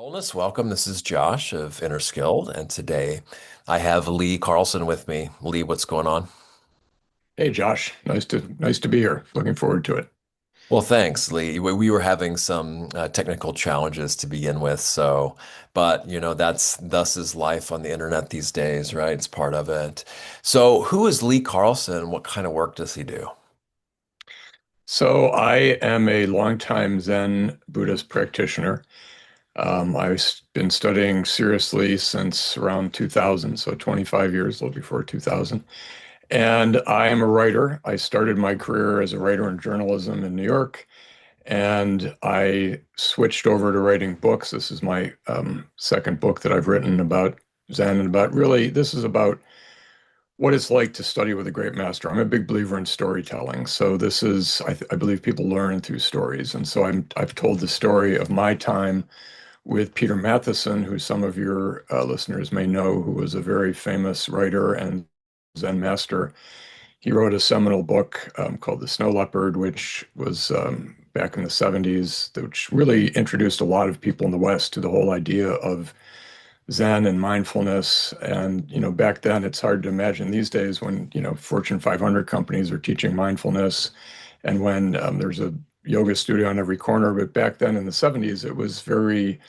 Wellness, welcome. This is Josh of Inner Skilled, and today I have Lee Carlson with me. Lee, what's going on? Hey Josh, nice to be here. Looking forward to it. Well, thanks, Lee. We were having some technical challenges to begin with, but that's thus is life on the internet these days, right? It's part of it. So, who is Lee Carlson? What kind of work does he do? So I am a longtime Zen Buddhist practitioner. I've been studying seriously since around 2000, so 25 years, a little before 2000. And I am a writer. I started my career as a writer in journalism in New York, and I switched over to writing books. This is my second book that I've written about Zen and about really, this is about what it's like to study with a great master. I'm a big believer in storytelling. So this is, I believe people learn through stories. And so I've told the story of my time with Peter Matthiessen, who some of your listeners may know, who was a very famous writer and Zen master. He wrote a seminal book called The Snow Leopard, which was back in the 70s, which really introduced a lot of people in the West to the whole idea of Zen and mindfulness. And, back then it's hard to imagine these days when, Fortune 500 companies are teaching mindfulness and when there's a yoga studio on every corner. But back then in the 70s, it was very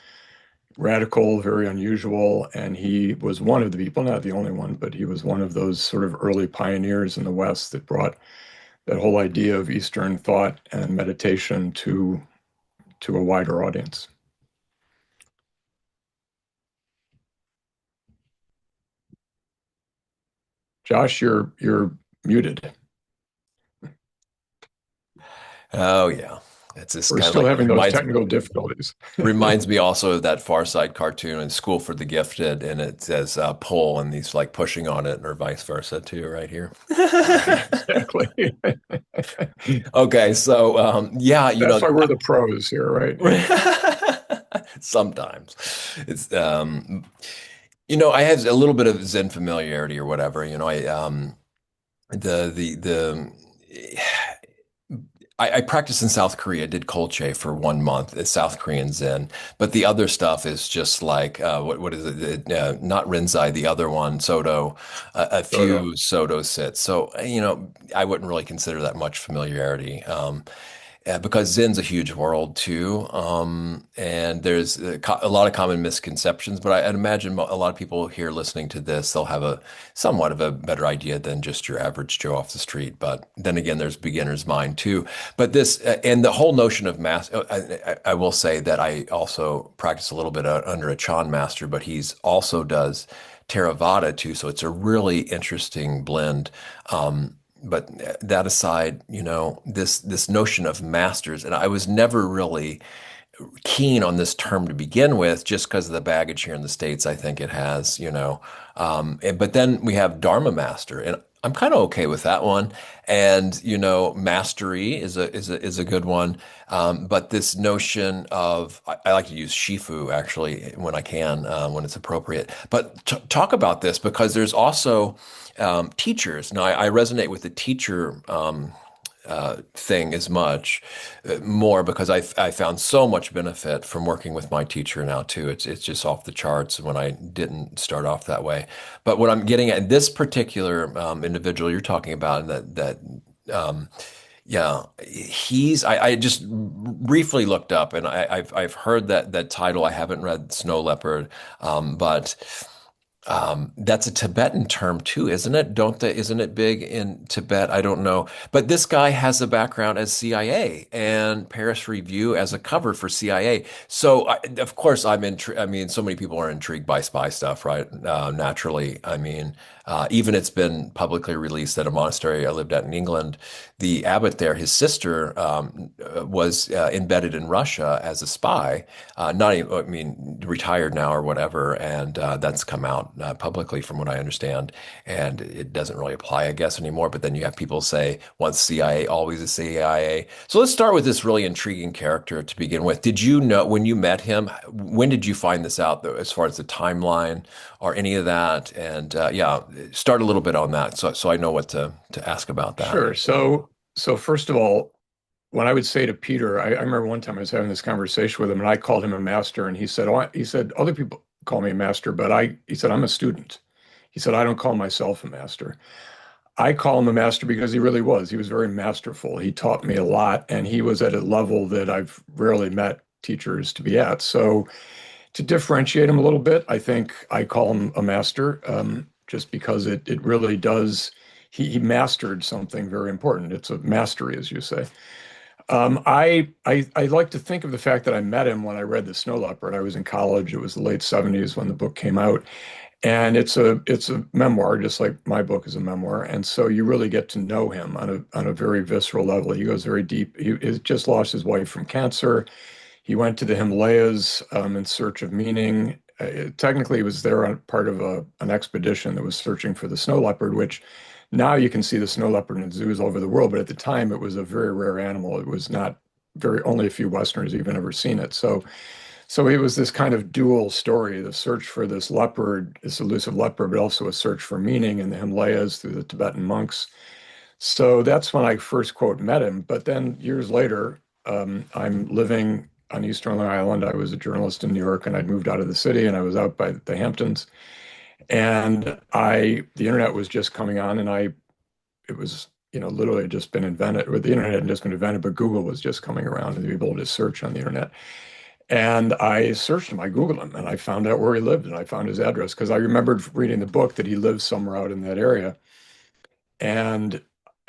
radical, very unusual. And he was one of the people, not the only one, but he was one of those sort of early pioneers in the West that brought that whole idea of Eastern thought and meditation to a wider audience. Josh, you're muted. Oh yeah, it's just We're kind of still like having those technical difficulties. reminds me also of that Far Side cartoon in School for the Gifted, and it says pull, and he's like pushing on it, or vice versa too, right here. Right, exactly. Okay, so yeah, That's why we're the pros here, right? Yeah. sometimes it's I have a little bit of Zen familiarity or whatever. I the I practiced in South Korea, did Kolche for 1 month. It's South Korean Zen, but the other stuff is just like what is it? Not Rinzai, the other one, Soto, a Sōtō. few Soto sits. So I wouldn't really consider that much familiarity. Because Zen's a huge world too, and there's a lot of common misconceptions. But I'd imagine a lot of people here listening to this, they'll have a somewhat of a better idea than just your average Joe off the street. But then again, there's beginner's mind too. But this and the whole notion of mass, I will say that I also practice a little bit under a Chan master, but he's also does Theravada too. So it's a really interesting blend. But that aside, this notion of masters, and I was never really keen on this term to begin with, just because of the baggage here in the States, I think it has, but then we have Dharma master, and I'm kind of okay with that one. And mastery is a good one. But this notion of I like to use shifu actually when I can, when it's appropriate. But talk about this because there's also teachers. Now I resonate with the teacher thing as much more because I found so much benefit from working with my teacher now too. It's just off the charts when I didn't start off that way. But what I'm getting at this particular individual you're talking about, and um, yeah, I just briefly looked up, and I've heard that title. I haven't read Snow Leopard, but. That's a Tibetan term too, isn't it? Isn't it big in Tibet? I don't know. But this guy has a background as CIA and Paris Review as a cover for CIA. So of course I'm intrigued. I mean, so many people are intrigued by spy stuff, right? Naturally. I mean, even it's been publicly released that a monastery I lived at in England, the abbot there, his sister was embedded in Russia as a spy. Not even, I mean, retired now or whatever, and that's come out publicly from what I understand. And it doesn't really apply, I guess, anymore. But then you have people say, once CIA, always a CIA. So let's start with this really intriguing character to begin with. Did you know when you met him? When did you find this out, though, as far as the timeline or any of that? And yeah, start a little bit on that, so I know what to ask about that. Sure. So first of all, when I would say to Peter, I remember one time I was having this conversation with him, and I called him a master, and he said, "Oh, he said other people call me a master, but he said I'm a student." He said, "I don't call myself a master." I call him a master because he really was. He was very masterful. He taught me a lot, and he was at a level that I've rarely met teachers to be at. So to differentiate him a little bit, I think I call him a master, just because it really does. He mastered something very important. It's a mastery, as you say. I like to think of the fact that I met him when I read The Snow Leopard. I was in college. It was the late 70s when the book came out. And it's a memoir, just like my book is a memoir. And so you really get to know him on a very visceral level. He goes very deep. He just lost his wife from cancer. He went to the Himalayas in search of meaning. Technically, he was there on part of an expedition that was searching for the snow leopard, which now you can see the snow leopard in zoos all over the world. But at the time, it was a very rare animal. It was not very, only a few Westerners even ever seen it. So it was this kind of dual story, the search for this leopard, this elusive leopard, but also a search for meaning in the Himalayas through the Tibetan monks. So that's when I first quote met him. But then years later, I'm living on Eastern Long Island. I was a journalist in New York, and I'd moved out of the city, and I was out by the Hamptons. And the internet was just coming on, and it was, literally just been invented, or the internet had just been invented, but Google was just coming around and be able to search on the internet. And I searched him, I Googled him, and I found out where he lived, and I found his address because I remembered reading the book that he lived somewhere out in that area. And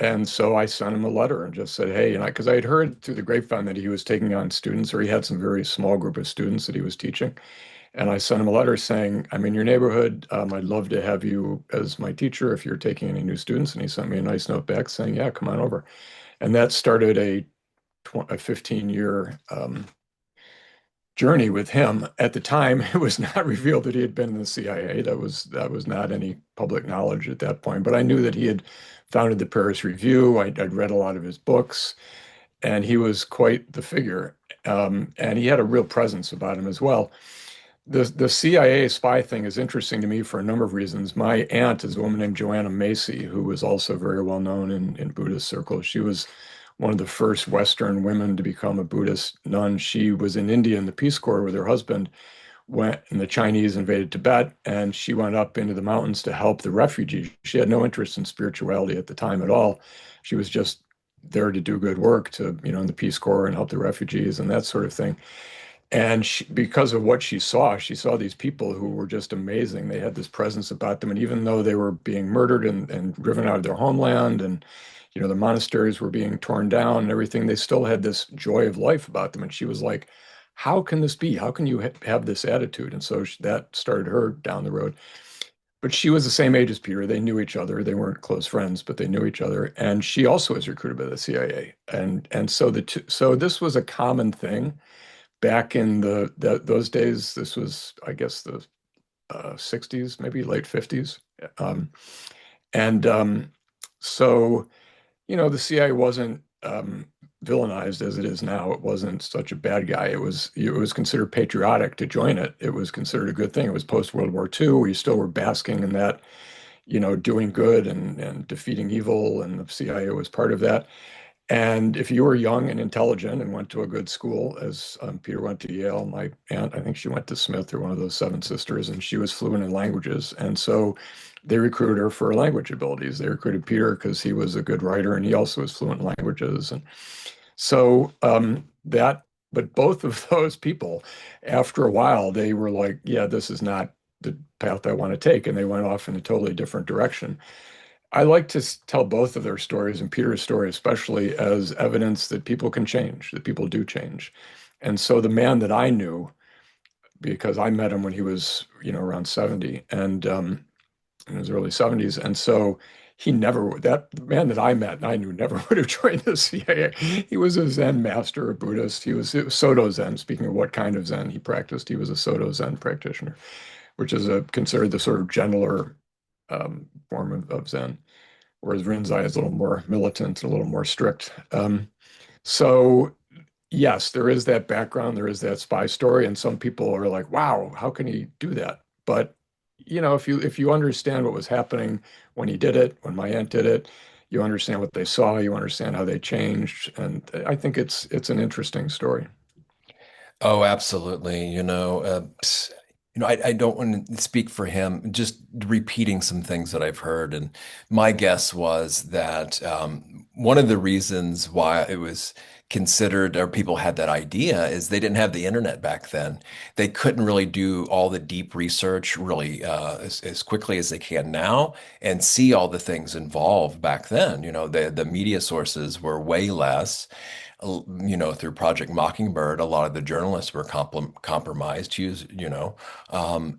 and so I sent him a letter and just said, hey, because I had heard through the grapevine that he was taking on students, or he had some very small group of students that he was teaching. And I sent him a letter saying, I'm in your neighborhood. I'd love to have you as my teacher if you're taking any new students. And he sent me a nice note back saying, yeah, come on over. And that started a 15-year journey with him. At the time, it was not revealed that he had been in the CIA. That was not any public knowledge at that point. But I knew that he had founded the Paris Review. I'd read a lot of his books, and he was quite the figure. And he had a real presence about him as well. The CIA spy thing is interesting to me for a number of reasons. My aunt is a woman named Joanna Macy, who was also very well known in Buddhist circles. She was one of the first Western women to become a Buddhist nun. She was in India in the Peace Corps with her husband when the Chinese invaded Tibet, and she went up into the mountains to help the refugees. She had no interest in spirituality at the time at all. She was just there to do good work in the Peace Corps and help the refugees and that sort of thing. And because of what she saw these people who were just amazing. They had this presence about them. And even though they were being murdered and driven out of their homeland, and the monasteries were being torn down and everything, they still had this joy of life about them. And she was like, how can this be? How can you have this attitude? And so that started her down the road. But she was the same age as Peter. They knew each other. They weren't close friends, but they knew each other. And she also was recruited by the CIA. And so this was a common thing back in those days. This was, I guess, the 60s, maybe late 50s. Um, and so, the CIA wasn't villainized as it is now. It wasn't such a bad guy. It was considered patriotic to join it. It was considered a good thing. It was post World War II. We still were basking in that, doing good and defeating evil, and the CIA was part of that. And if you were young and intelligent and went to a good school, as Peter went to Yale, my aunt, I think she went to Smith or one of those seven sisters, and she was fluent in languages. And so they recruited her for her language abilities. They recruited Peter because he was a good writer and he also was fluent in languages. And so but both of those people, after a while, they were like, yeah, this is not the path I want to take. And they went off in a totally different direction. I like to tell both of their stories, and Peter's story especially, as evidence that people can change, that people do change. And so the man that I knew, because I met him when he was, around 70 and in his early 70s. And so that man that I met and I knew never would have joined the CIA. He was a Zen master, a Buddhist. It was Sōtō Zen. Speaking of what kind of Zen he practiced, he was a Sōtō Zen practitioner, which is considered the sort of gentler form of Zen, whereas Rinzai is a little more militant and a little more strict. So yes, there is that background, there is that spy story, and some people are like, "Wow, how can he do that?" But if you understand what was happening when he did it, when my aunt did it, you understand what they saw, you understand how they changed, and I think it's an interesting story. Oh, absolutely. I don't want to speak for him, just repeating some things that I've heard. And my guess was that one of the reasons why it was considered or people had that idea is they didn't have the internet back then. They couldn't really do all the deep research really as quickly as they can now and see all the things involved back then. The media sources were way less. Through Project Mockingbird, a lot of the journalists were compromised,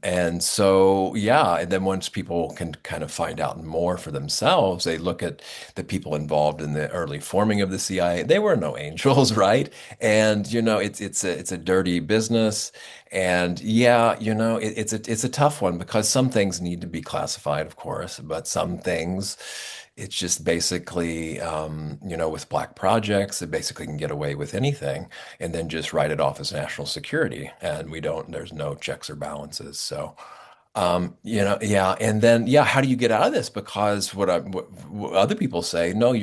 and so, yeah. And then once people can kind of find out more for themselves, they look at the people involved in the early forming of the CIA. They were no angels, right? And, it's a dirty business. And yeah, it's a tough one because some things need to be classified, of course, but some things, it's just basically, with black projects, it basically can get away with anything and then just write it off as national security. And there's no checks or balances. So, yeah. And then, yeah, how do you get out of this? Because what other people say, no,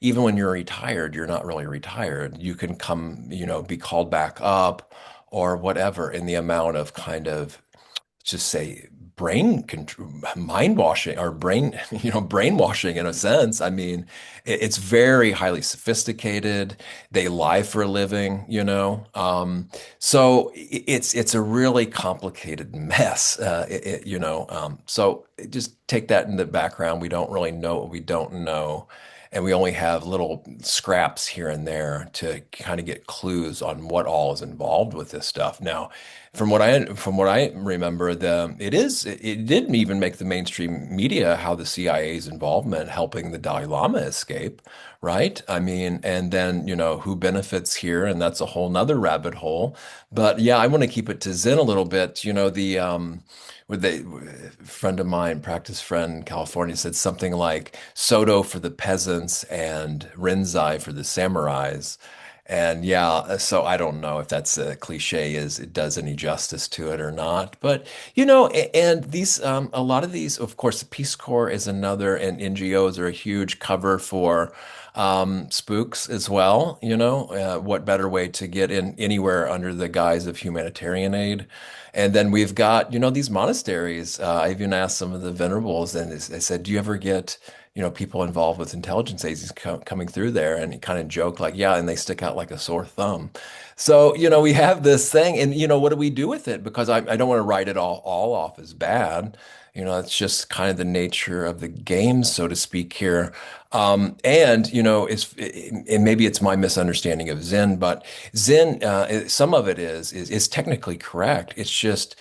even when you're retired, you're not really retired. You can come, be called back up or whatever in the amount of kind of just say brain control, mind washing or brainwashing in a sense. I mean, it's very highly sophisticated. They lie for a living, so it's a really complicated mess. So just take that in the background. We don't really know what we don't know. And we only have little scraps here and there to kind of get clues on what all is involved with this stuff. Now, from what I remember, it didn't even make the mainstream media how the CIA's involvement helping the Dalai Lama escape, right? I mean, and then who benefits here, and that's a whole nother rabbit hole. But yeah, I want to keep it to Zen a little bit. The with a friend of mine, practice friend in California, said something like Soto for the peasants and Rinzai for the samurais. And yeah, so I don't know if that's a cliche is it does any justice to it or not. But and these a lot of these, of course, the Peace Corps is another, and NGOs are a huge cover for spooks as well. What better way to get in anywhere under the guise of humanitarian aid? And then we've got, these monasteries. I even asked some of the venerables, and they said, "Do you ever get?" People involved with intelligence agencies coming through there, and he kind of joked like, yeah, and they stick out like a sore thumb. So, we have this thing, and what do we do with it? Because I don't want to write it all off as bad. It's just kind of the nature of the game, so to speak here. And maybe it's my misunderstanding of Zen, but Zen, some of it is technically correct. It's just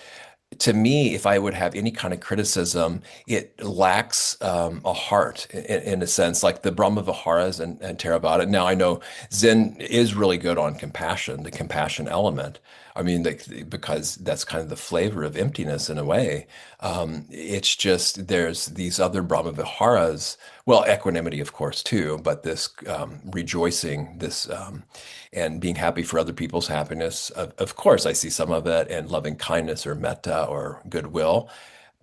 to me, if I would have any kind of criticism, it lacks a heart in a sense, like the Brahma-viharas and Theravada. Now, I know Zen is really good on compassion, the compassion element. I mean, because that's kind of the flavor of emptiness in a way. It's just there's these other Brahma-viharas, well, equanimity, of course, too, but this rejoicing, this and being happy for other people's happiness. Of course, I see some of it, and loving kindness or metta or goodwill.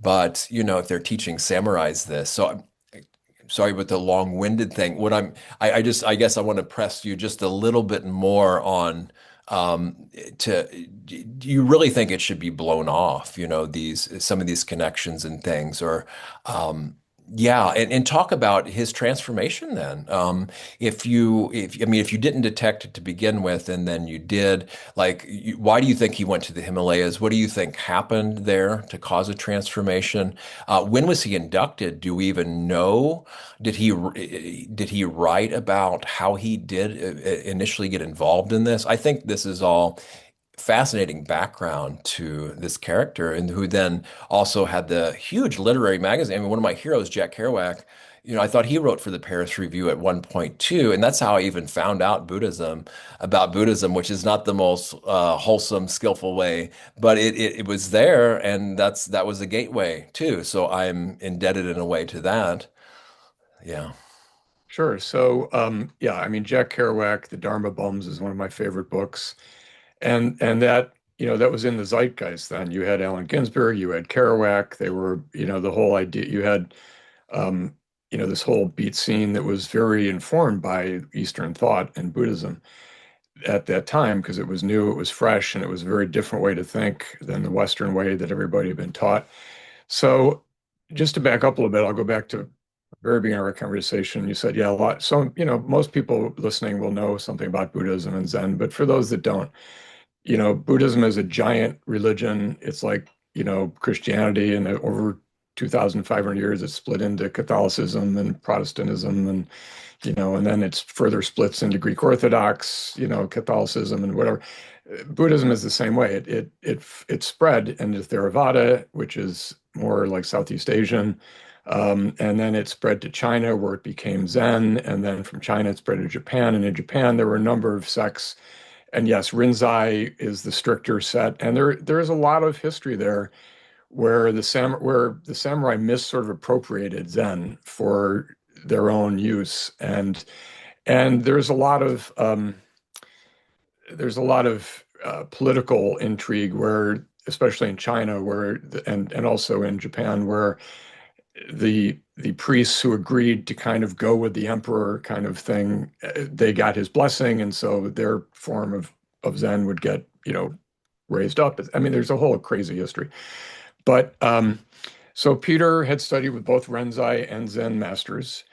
But, if they're teaching samurais this, so I'm sorry with the long-winded thing. I guess I want to press you just a little bit more on do you really think it should be blown off, some of these connections and things, or yeah, and talk about his transformation then. If you didn't detect it to begin with, and then you did, like, why do you think he went to the Himalayas? What do you think happened there to cause a transformation? When was he inducted? Do we even know? Did he write about how he did initially get involved in this? I think this is all fascinating background to this character, and who then also had the huge literary magazine. I mean, one of my heroes, Jack Kerouac, I thought he wrote for the Paris Review at one point too, and that's how I even found out about Buddhism, which is not the most wholesome, skillful way, but it was there, and that was a gateway too. So I'm indebted in a way to that. Yeah. Sure. So, yeah, I mean, Jack Kerouac, The Dharma Bums is one of my favorite books. And that, that was in the zeitgeist then. You had Allen Ginsberg, you had Kerouac, they were, the whole idea. You had this whole beat scene that was very informed by Eastern thought and Buddhism at that time because it was new, it was fresh, and it was a very different way to think than the Western way that everybody had been taught. So, just to back up a little bit, I'll go back to the very beginning of our conversation. You said, yeah, a lot. So, most people listening will know something about Buddhism and Zen, but for those that don't, Buddhism is a giant religion. It's like, Christianity, and over 2,500 years, it's split into Catholicism and Protestantism, and then it's further splits into Greek Orthodox, Catholicism and whatever. Buddhism is the same way. It spread into Theravada, which is more like Southeast Asian, and then it spread to China, where it became Zen, and then from China it spread to Japan. And in Japan, there were a number of sects. And yes, Rinzai is the stricter set, and there is a lot of history there where the samurai sort of appropriated Zen for their own use, and there's a lot of political intrigue where, especially in China, and also in Japan, where the priests who agreed to kind of go with the emperor kind of thing, they got his blessing, and so their form of Zen would get, raised up. I mean, there's a whole crazy history. But so Peter had studied with both Rinzai and Zen masters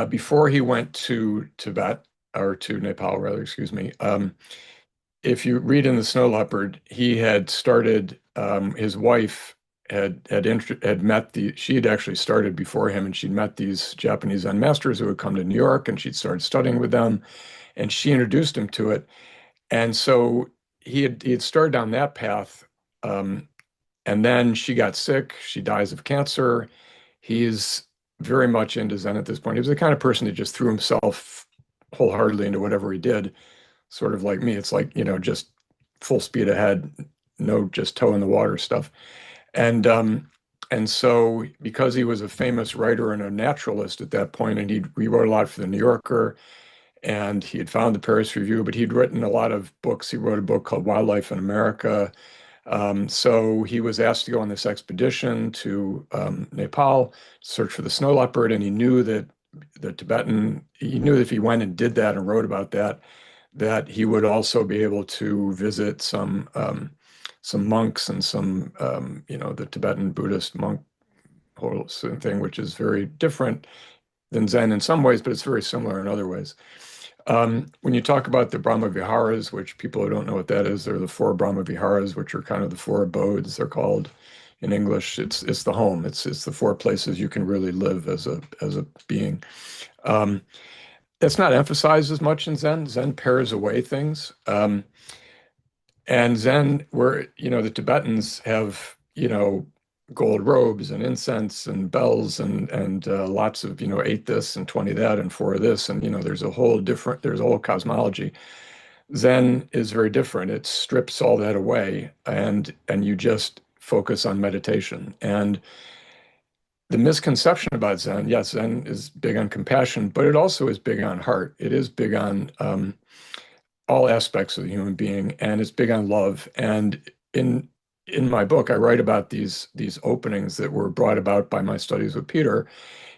before he went to Tibet, or to Nepal, rather, excuse me. If you read in the Snow Leopard, he had started. His wife had met she had actually started before him, and she'd met these Japanese Zen masters who had come to New York, and she'd started studying with them, and she introduced him to it. And so he had started down that path. And then she got sick. She dies of cancer. He's very much into Zen at this point. He was the kind of person that just threw himself wholeheartedly into whatever he did, sort of like me. It's like, just full speed ahead, no just toe in the water stuff. And so because he was a famous writer and a naturalist at that point, and he wrote a lot for the New Yorker, and he had found the Paris Review, but he'd written a lot of books. He wrote a book called Wildlife in America. So he was asked to go on this expedition to Nepal, search for the snow leopard, and he knew that he knew that if he went and did that and wrote about that, that he would also be able to visit some monks and the Tibetan Buddhist monk whole thing, which is very different than Zen in some ways, but it's very similar in other ways. When you talk about the Brahma Viharas, which people who don't know what that is, they're the four Brahma Viharas, which are kind of the four abodes, they're called in English. It's the home. It's the four places you can really live as a being. Um, that's not emphasized as much in Zen. Zen pares away things. And Zen, where, the Tibetans have, gold robes and incense and bells and lots of, 8 this and 20 that and 4 this. And, there's a whole cosmology. Zen is very different. It strips all that away, and you just focus on meditation. And the misconception about Zen, yes, Zen is big on compassion, but it also is big on heart. It is big on all aspects of the human being, and it's big on love. And in my book, I write about these openings that were brought about by my studies with Peter,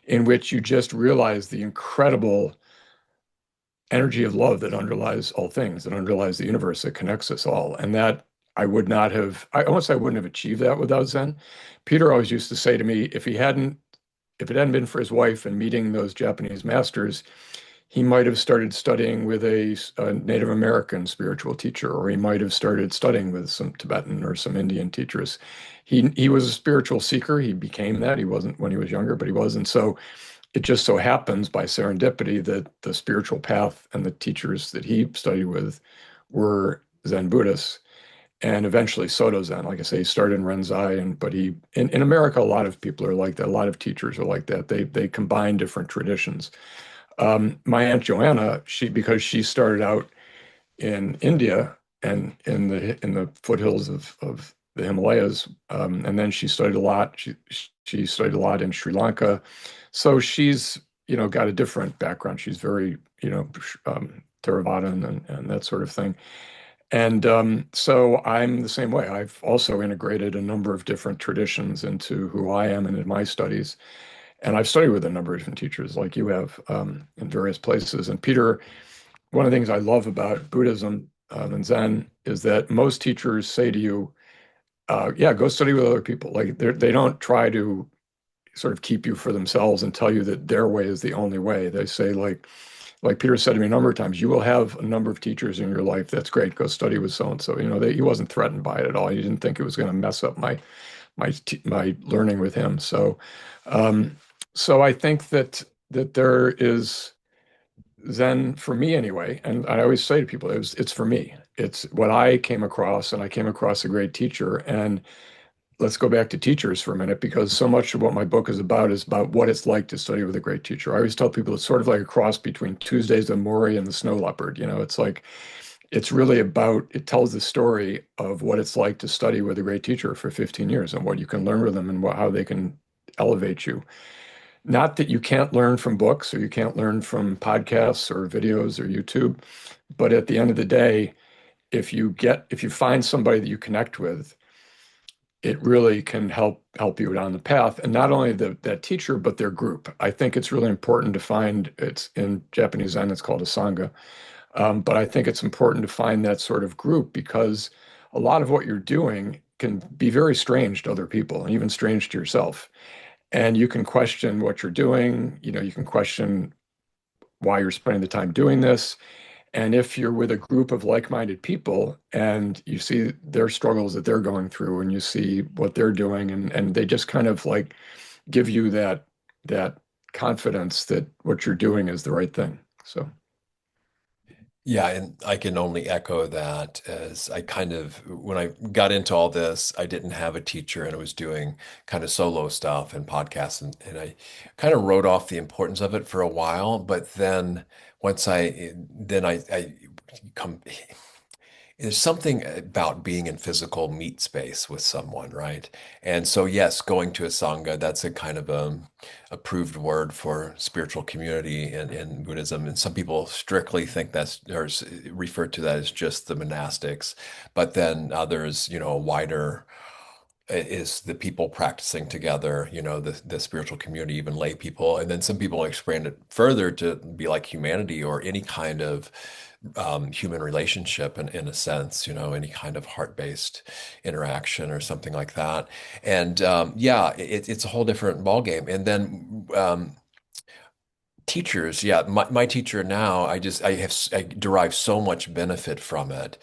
in which you just realize the incredible energy of love that underlies all things, that underlies the universe, that connects us all. And that I would not have, I almost I wouldn't have achieved that without Zen. Peter always used to say to me, if it hadn't been for his wife and meeting those Japanese masters, he might have started studying with a Native American spiritual teacher, or he might have started studying with some Tibetan or some Indian teachers. He was a spiritual seeker. He became that. He wasn't when he was younger, but he was. And so it just so happens by serendipity that the spiritual path and the teachers that he studied with were Zen Buddhists, and eventually Sōtō Zen. Like I say, he started in Rinzai, but in America, a lot of people are like that. A lot of teachers are like that. They combine different traditions. My Aunt Joanna, because she started out in India and in the foothills of the Himalayas, and then she studied a lot. She studied a lot in Sri Lanka, so she's got a different background. She's very Theravadan and that sort of thing. And so I'm the same way. I've also integrated a number of different traditions into who I am and in my studies. And I've studied with a number of different teachers like you have in various places. And Peter, one of the things I love about Buddhism and Zen is that most teachers say to you, yeah, go study with other people. Like they don't try to sort of keep you for themselves and tell you that their way is the only way. They say like Peter said to me a number of times, you will have a number of teachers in your life. That's great. Go study with so and so. He wasn't threatened by it at all. He didn't think it was going to mess up my learning with him. Um, so I think that there is Zen for me anyway, and I always say to people, it's for me. It's what I came across, and I came across a great teacher. And let's go back to teachers for a minute, because so much of what my book is about what it's like to study with a great teacher. I always tell people it's sort of like a cross between Tuesdays with Morrie and the Snow Leopard. It's like it tells the story of what it's like to study with a great teacher for 15 years and what you can learn with them and how they can elevate you. Not that you can't learn from books or you can't learn from podcasts or videos or YouTube, but at the end of the day, if you find somebody that you connect with, it really can help you down the path. And not only that teacher, but their group. I think it's really important to find, it's in Japanese Zen, it's called a sangha. But I think it's important to find that sort of group, because a lot of what you're doing can be very strange to other people and even strange to yourself. And you can question what you're doing. You can question why you're spending the time doing this. And if you're with a group of like-minded people and you see their struggles that they're going through and you see what they're doing, and they just kind of like give you that confidence that what you're doing is the right thing. So Yeah, and I can only echo that as when I got into all this, I didn't have a teacher and I was doing kind of solo stuff and podcasts and I kind of wrote off the importance of it for a while. But then I come there's something about being in physical meet space with someone, right? And so, yes, going to a sangha, that's a kind of approved word for spiritual community in Buddhism. And some people strictly think refer to that as just the monastics. But then others, a wider is the people practicing together, the spiritual community, even lay people. And then some people expand it further to be like humanity or any kind of human relationship in a sense, any kind of heart-based interaction or something like that. And yeah, it's a whole different ballgame. And then teachers, yeah, my teacher now, I derive so much benefit from it.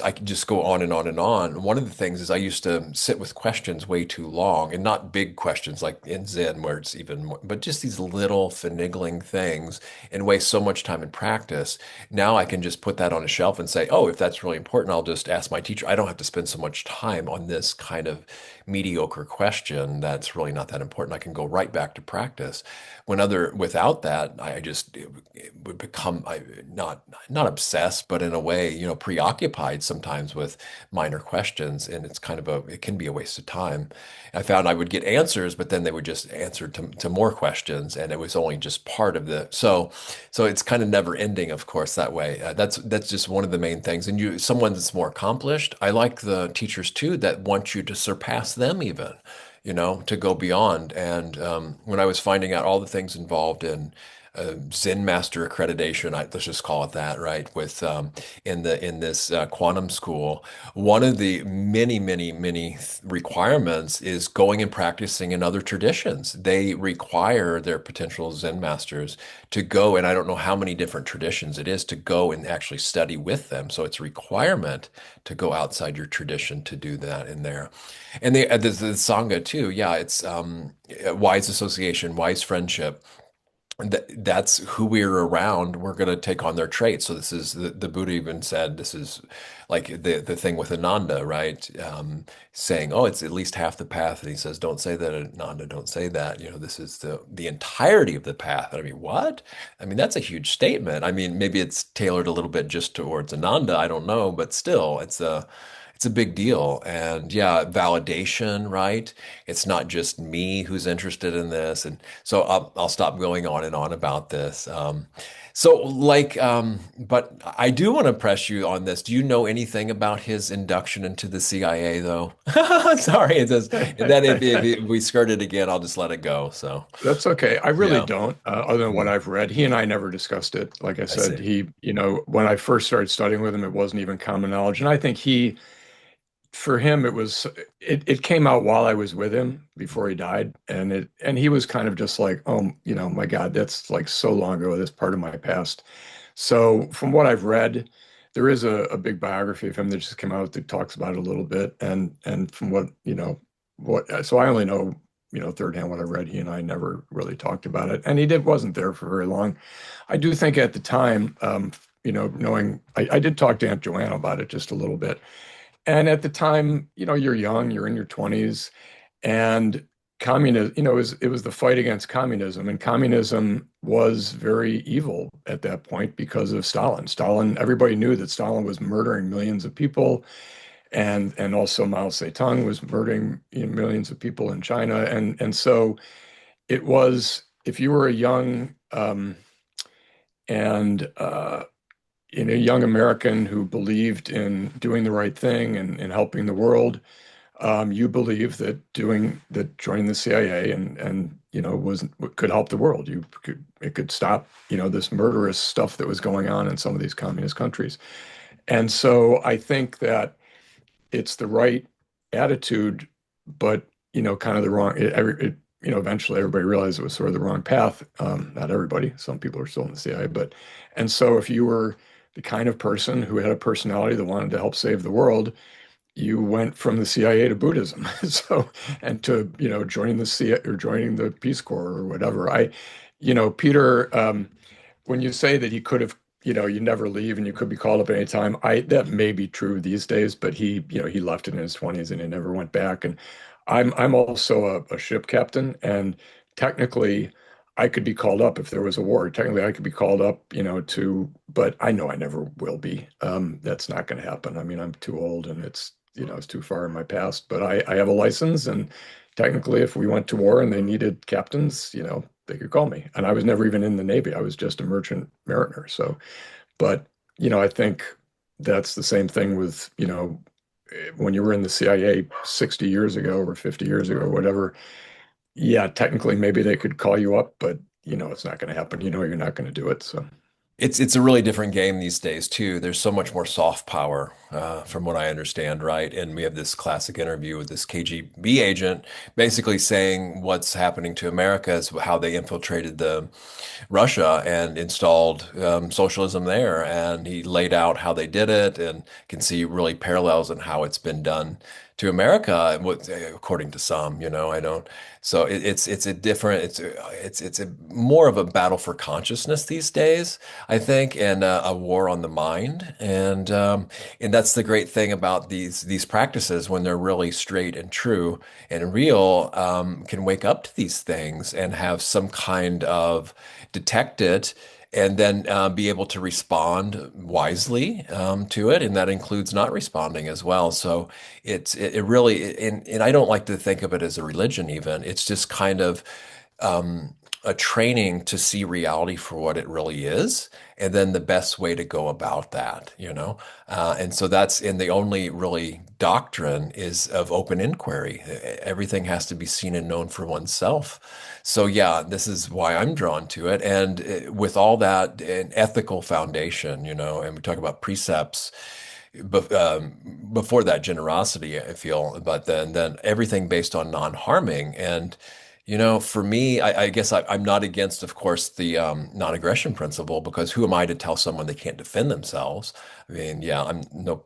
I can just go on and on and on. One of the things is I used to sit with questions way too long, and not big questions like in Zen where it's even more, but just these little finagling things, and waste so much time in practice. Now I can just put that on a shelf and say, oh, if that's really important, I'll just ask my teacher. I don't have to spend so much time on this kind of mediocre question that's really not that important. I can go right back to practice. Without that, it would become not obsessed, but in a way, preoccupied sometimes with minor questions, and it can be a waste of time. I found I would get answers, but then they would just answer to more questions, and it was only just part of so it's kind of never ending, of course, that way. That's just one of the main things. And someone that's more accomplished, I like the teachers too that want you to surpass them even, to go beyond. And when I was finding out all the things involved in Zen Master accreditation, let's just call it that, right? With in this quantum school, one of the many, many, many requirements is going and practicing in other traditions. They require their potential Zen masters to go, and I don't know how many different traditions it is to go and actually study with them. So it's a requirement to go outside your tradition to do that in there. And the Sangha too, yeah, it's wise association, wise friendship. That's who we're around. We're going to take on their traits. So this is the Buddha even said this is like the thing with Ānanda, right? Saying, oh, it's at least half the path. And he says, don't say that, Ānanda, don't say that. This is the entirety of the path. And I mean, what? I mean, that's a huge statement. I mean, maybe it's tailored a little bit just towards Ānanda. I don't know, but still, it's a big deal. And yeah, validation, right? It's not just me who's interested in this. And so I'll stop going on and on about this. So, like, but I do want to press you on this. Do you know anything about his induction into the CIA, though? Sorry, it does. And then if we skirt it again, I'll just let it go. So, That's okay. I really yeah. don't, other than what Mm, I've read. He and I never discussed it. Like I I said, see. when I first started studying with him, it wasn't even common knowledge. And I think for him, it came out while I was with him before he died. And he was kind of just like, oh, my God, that's like so long ago. That's part of my past. So from what I've read, there is a big biography of him that just came out that talks about it a little bit. And from so I only know, third hand what I read. He and I never really talked about it. And wasn't there for very long. I do think at the time, knowing I did talk to Aunt Joanna about it just a little bit. And at the time, you're young, you're in your 20s, and communism, it was the fight against communism, and communism was very evil at that point because of Stalin. Everybody knew that Stalin was murdering millions of people, and also Mao Zedong was murdering, millions of people in China, and so it was if you were a young and young American who believed in doing the right thing and helping the world, you believe that joining the CIA and was could help the world. It could stop this murderous stuff that was going on in some of these communist countries. And so I think that it's the right attitude, but kind of the wrong. Eventually everybody realized it was sort of the wrong path. Not everybody. Some people are still in the CIA, but and so if you were the kind of person who had a personality that wanted to help save the world, you went from the CIA to Buddhism. So, and to, joining the CIA or joining the Peace Corps or whatever. Peter, when you say that he could have, you never leave and you could be called up anytime, that may be true these days, but he left it in his 20s and he never went back. And I'm also a ship captain, and technically I could be called up if there was a war. Technically I could be called up, but I know I never will be. That's not going to happen. I mean, I'm too old and it's too far in my past, but I have a license, and technically if we went to war and they needed captains, they could call me. And I was never even in the Navy. I was just a merchant mariner. So, but, I think that's the same thing with, when you were in the CIA 60 years ago or 50 years ago or whatever. Yeah, technically maybe they could call you up, but it's not going to happen. You're not going to do it. So, It's a really different game these days too. There's so much more soft power, from what I understand, right? And we have this classic interview with this KGB agent, basically saying what's happening to America is how they infiltrated the Russia and installed socialism there. And he laid out how they did it, and can see really parallels in how it's been done to America, according to some. I don't. So it's a different. It's a more of a battle for consciousness these days, I think, and a war on the mind. And that's the great thing about these practices when they're really straight and true and real, can wake up to these things and have some kind of detect it, and then be able to respond wisely to it, and that includes not responding as well. So it really, and I don't like to think of it as a religion even. It's just kind of a training to see reality for what it really is, and then the best way to go about that. And so and the only really doctrine is of open inquiry. Everything has to be seen and known for oneself. So yeah, this is why I'm drawn to it. And with all that, an ethical foundation, and we talk about precepts, before that generosity, I feel, but then everything based on non-harming. And for me, I guess I'm not against, of course, the non-aggression principle, because who am I to tell someone they can't defend themselves? I mean, yeah, I'm no.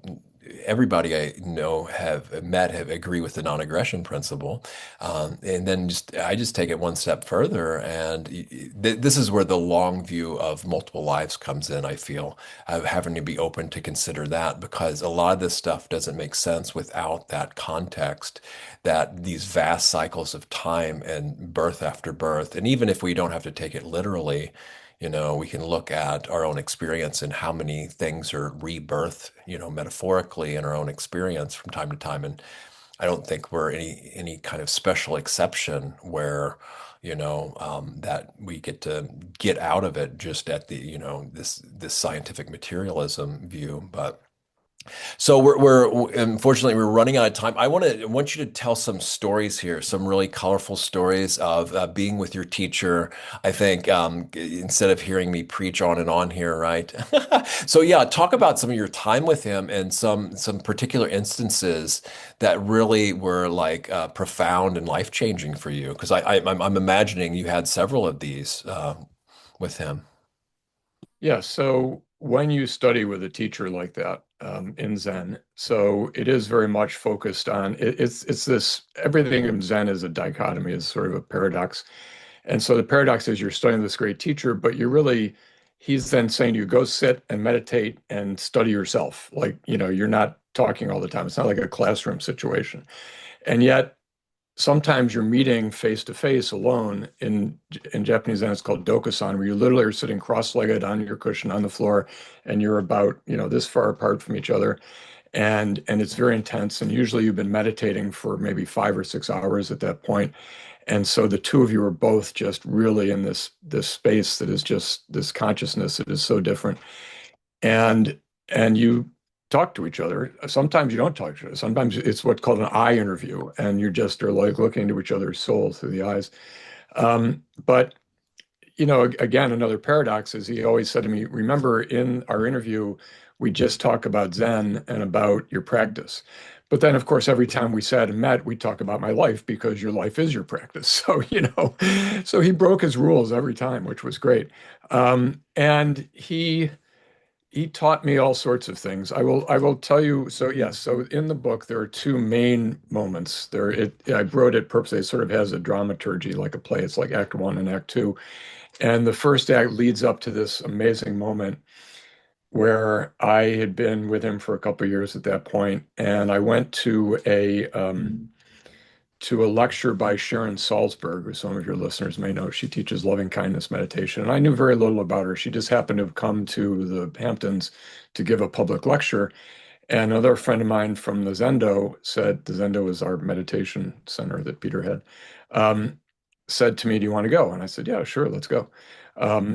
Everybody I know have agree with the non-aggression principle, and then I just take it one step further, and this is where the long view of multiple lives comes in. I feel having to be open to consider that, because a lot of this stuff doesn't make sense without that context, that these vast cycles of time and birth after birth. And even if we don't have to take it literally, we can look at our own experience and how many things are rebirth, metaphorically in our own experience from time to time. And I don't think we're any kind of special exception where, that we get out of it just at this scientific materialism view. But so we're unfortunately we're running out of time. I want you to tell some stories here, some really colorful stories of being with your teacher. I think instead of hearing me preach on and on here, right? So yeah, talk about some of your time with him and some particular instances that really were like profound and life changing for you. Because I'm imagining you had several of these with him. Yeah, so when you study with a teacher like that in Zen, so it is very much focused on it's this everything in Zen is a dichotomy, is sort of a paradox. And so the paradox is you're studying this great teacher, but he's then saying to you, go sit and meditate and study yourself. Like, you're not talking all the time. It's not like a classroom situation. And yet sometimes you're meeting face to face alone in Japanese Zen, it's called Dokusan, where you literally are sitting cross-legged on your cushion on the floor, and you're about, this far apart from each other, and it's very intense. And usually you've been meditating for maybe 5 or 6 hours at that point, and so the two of you are both just really in this space that is just this consciousness that is so different, and you talk to each other. Sometimes you don't talk to each other. Sometimes it's what's called an eye interview, and you just are like looking into each other's soul through the eyes. But again, another paradox is he always said to me, remember in our interview, we just talk about Zen and about your practice. But then, of course, every time we sat and met, we talk about my life because your life is your practice. So, so he broke his rules every time, which was great. And he taught me all sorts of things. I will tell you. So yes, so in the book there are two main moments. I wrote it purposely. It sort of has a dramaturgy like a play. It's like Act One and Act Two. And the first act leads up to this amazing moment where I had been with him for a couple of years at that point, and I went to a lecture by Sharon Salzberg, who some of your listeners may know. She teaches loving kindness meditation. And I knew very little about her. She just happened to have come to the Hamptons to give a public lecture. And another friend of mine from the Zendo said, the Zendo is our meditation center that Peter had, said to me, do you want to go? And I said, yeah, sure, let's go.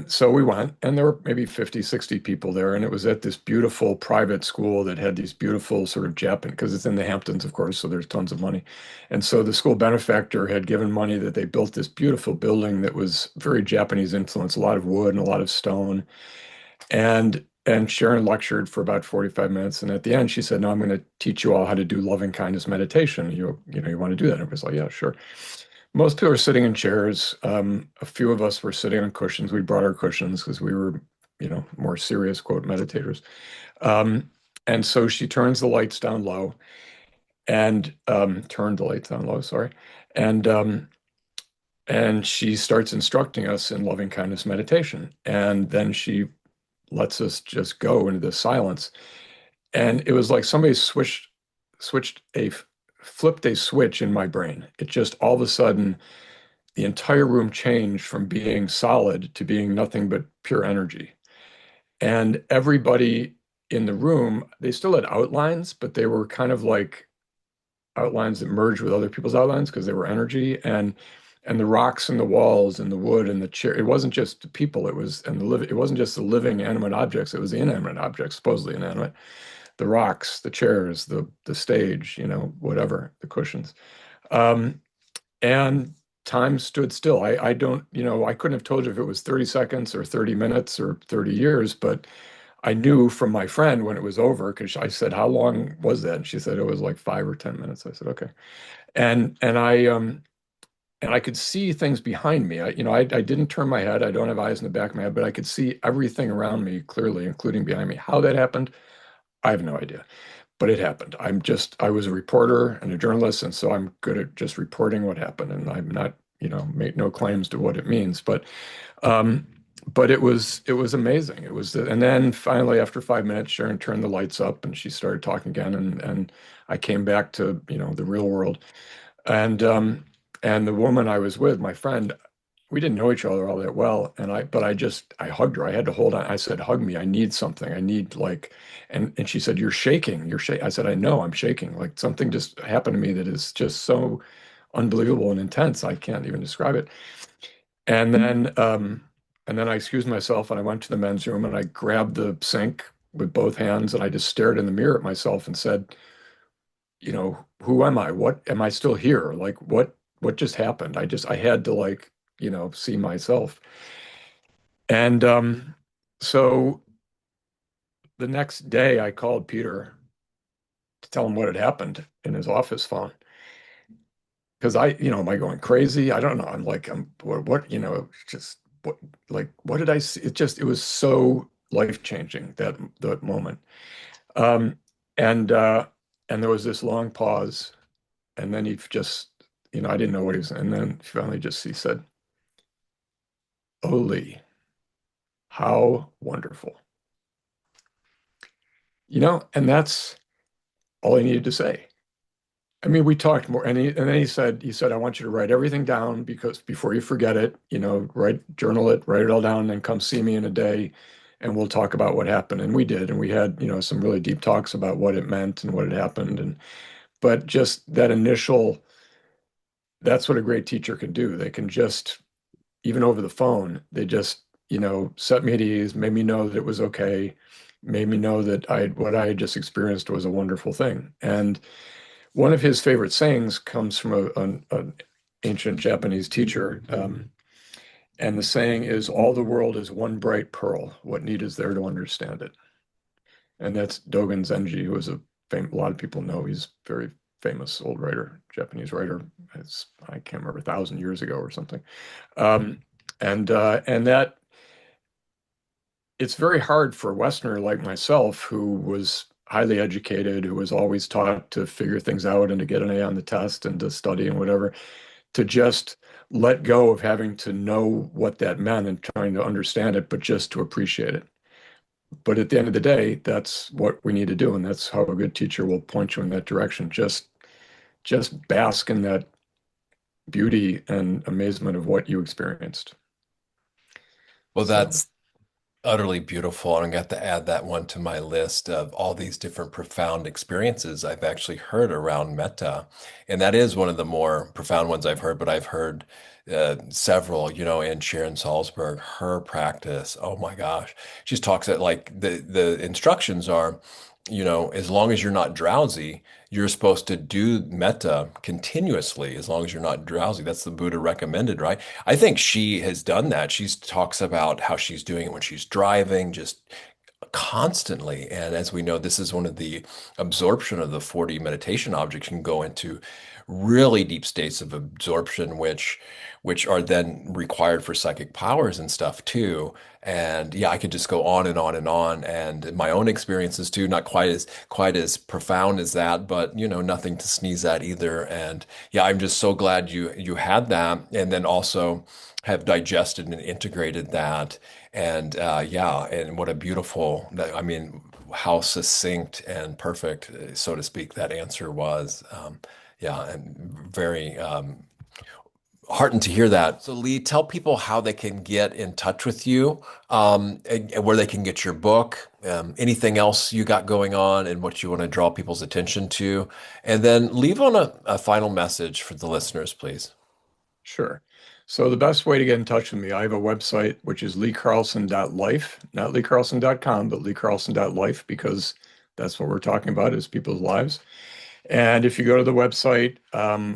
So we went, and there were maybe 50, 60 people there. And it was at this beautiful private school that had these beautiful sort of Japan, because it's in the Hamptons, of course, so there's tons of money. And so the school benefactor had given money that they built this beautiful building that was very Japanese influence, a lot of wood and a lot of stone. And Sharon lectured for about 45 minutes. And at the end, she said, no, I'm going to teach you all how to do loving kindness meditation. You want to do that? And I was like, yeah, sure. Most people are sitting in chairs. A few of us were sitting on cushions. We brought our cushions because we were, more serious, quote, meditators. And so she turns the lights down low and turned the lights down low, sorry. And she starts instructing us in loving kindness meditation. And then she lets us just go into this silence. And it was like somebody switched flipped a switch in my brain. It just all of a sudden, the entire room changed from being solid to being nothing but pure energy. And everybody in the room, they still had outlines, but they were kind of like outlines that merged with other people's outlines because they were energy. And the rocks and the walls and the wood and the chair, it wasn't just the people, it wasn't just the living animate objects, it was the inanimate objects, supposedly inanimate. The rocks, the chairs, the stage, whatever, the cushions. Um, and time stood still. I don't, I couldn't have told you if it was 30 seconds or 30 minutes or 30 years, but I knew from my friend when it was over, because I said, how long was that? And she said it was like 5 or 10 minutes. I said, okay. And I could see things behind me. I didn't turn my head. I don't have eyes in the back of my head, but I could see everything around me clearly, including behind me. How that happened, I have no idea, but it happened. I was a reporter and a journalist, and so I'm good at just reporting what happened, and I'm not, make no claims to what it means, um, but it was amazing. And then finally, after 5 minutes, Sharon turned the lights up, and she started talking again, and I came back to, the real world, and the woman I was with, my friend, we didn't know each other all that well. But I hugged her. I had to hold on. I said, hug me. I need something. I need like, and she said, you're shaking. You're shaking. I said, I know I'm shaking. Like something just happened to me that is just so unbelievable and intense. I can't even describe it. And then, I excused myself and I went to the men's room and I grabbed the sink with both hands and I just stared in the mirror at myself and said, who am I? What am I still here? Like, what just happened? I had to like, see myself. And so the next day I called Peter to tell him what had happened in his office phone. Because am I going crazy? I don't know. What, just what did I see? It was so life-changing that moment. Um, and and there was this long pause, and then he just, I didn't know what he was, and then finally he said, "Oh, Lee, how wonderful." And that's all he needed to say. I mean, we talked more, and then he said, I want you to write everything down because before you forget it, journal it, write it all down, and then come see me in a day, and we'll talk about what happened. And we did, and we had, some really deep talks about what it meant and what had happened, but just that initial, that's what a great teacher can do. They can just, even over the phone, they just, set me at ease, made me know that it was okay, made me know that what I had just experienced was a wonderful thing. And one of his favorite sayings comes from an ancient Japanese teacher. And the saying is, all the world is one bright pearl. What need is there to understand it? And that's Dogen Zenji, who is a lot of people know. He's a very famous old writer, Japanese writer. I can't remember, 1,000 years ago or something. Um, and that it's very hard for a Westerner like myself, who was highly educated, who was always taught to figure things out and to get an A on the test and to study and whatever, to just let go of having to know what that meant and trying to understand it, but just to appreciate it. But at the end of the day, that's what we need to do, and that's how a good teacher will point you in that direction. Just bask in that beauty and amazement of what you experienced. Well, So that's utterly beautiful. And I got to add that one to my list of all these different profound experiences I've actually heard around metta. And that is one of the more profound ones I've heard, but I've heard several, and Sharon Salzberg, her practice. Oh my gosh. She just talks at like the instructions are, as long as you're not drowsy, you're supposed to do metta continuously as long as you're not drowsy. That's the Buddha recommended, right? I think she has done that. She talks about how she's doing it when she's driving, just constantly. And as we know, this is one of the absorption of the 4D meditation objects can go into really deep states of absorption, which are then required for psychic powers and stuff too. And yeah, I could just go on and on and on. And my own experiences too, not quite as profound as that, but nothing to sneeze at either. And yeah, I'm just so glad you had that, and then also have digested and integrated that. And yeah, and what a beautiful, I mean, how succinct and perfect, so to speak, that answer was. Yeah, and very heartened to hear that. So, Lee, tell people how they can get in touch with you, and where they can get your book, anything else you got going on, and what you want to draw people's attention to. And then leave on a final message for the listeners, please. sure. So the best way to get in touch with me, I have a website which is leecarlson.life, not leecarlson.com, but leecarlson.life, because that's what we're talking about is people's lives. And if you go to the website,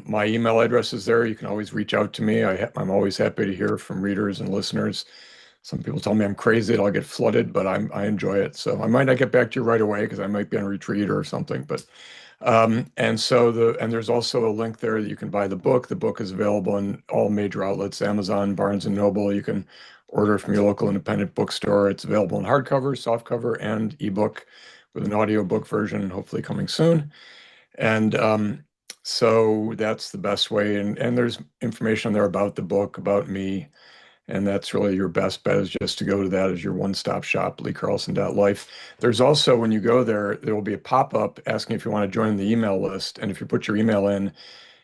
my email address is there. You can always reach out to me. I'm always happy to hear from readers and listeners. Some people tell me I'm crazy that I'll get flooded, but I enjoy it. So I might not get back to you right away because I might be on a retreat or something. But and there's also a link there that you can buy the book. The book is available in all major outlets, Amazon, Barnes and Noble. You can order it from your local independent bookstore. It's available in hardcover, softcover, and ebook with an audiobook version, hopefully coming soon. And so that's the best way. And there's information there about the book, about me. And that's really your best bet is just to go to that as your one-stop shop, leecarlson.life. There's also, when you go there, there will be a pop-up asking if you want to join the email list. And if you put your email in,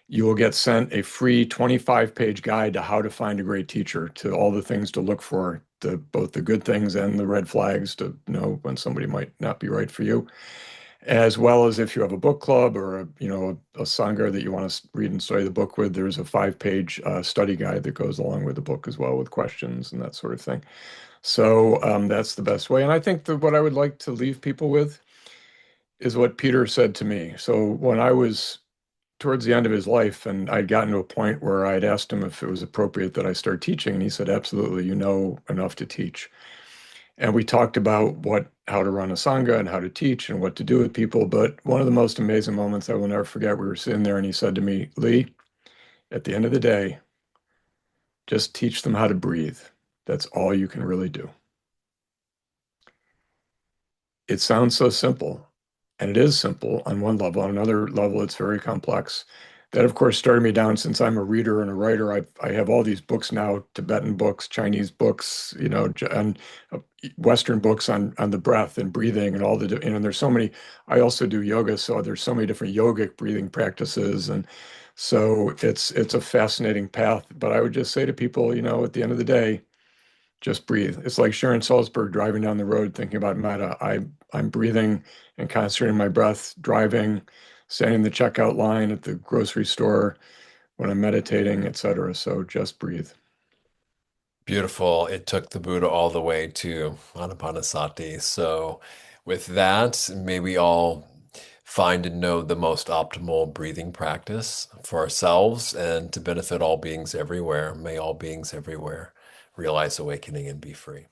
you will get sent a free 25-page guide to how to find a great teacher, to all the things to look for, both the good things and the red flags to know when somebody might not be right for you. as well as if you have a book club or a sangha that you want to read and study the book with, there's a 5-page study guide that goes along with the book as well with questions and that sort of thing. So that's the best way. And I think that what I would like to leave people with is what Peter said to me. So when I was towards the end of his life and I'd gotten to a point where I'd asked him if it was appropriate that I start teaching, and he said, absolutely, you know enough to teach. And we talked about how to run a sangha and how to teach and what to do with people. But one of the most amazing moments I will never forget, we were sitting there and he said to me, Lee, at the end of the day, just teach them how to breathe. That's all you can really do. It sounds so simple, and it is simple on one level. On another level, it's very complex. That, of course, started me down since I'm a reader and a writer. I have all these books now, Tibetan books, Chinese books, and Western books on the breath and breathing and all and there's so many. I also do yoga, so there's so many different yogic breathing practices, and so it's a fascinating path. But I would just say to people, at the end of the day, just breathe. It's like Sharon Salzberg driving down the road thinking about metta. I'm breathing and concentrating my breath, driving, standing in the checkout line at the grocery store when I'm meditating, etc. So just breathe. Beautiful. It took the Buddha all the way to Anapanasati. So, with that, may we all find and know the most optimal breathing practice for ourselves and to benefit all beings everywhere. May all beings everywhere realize awakening and be free.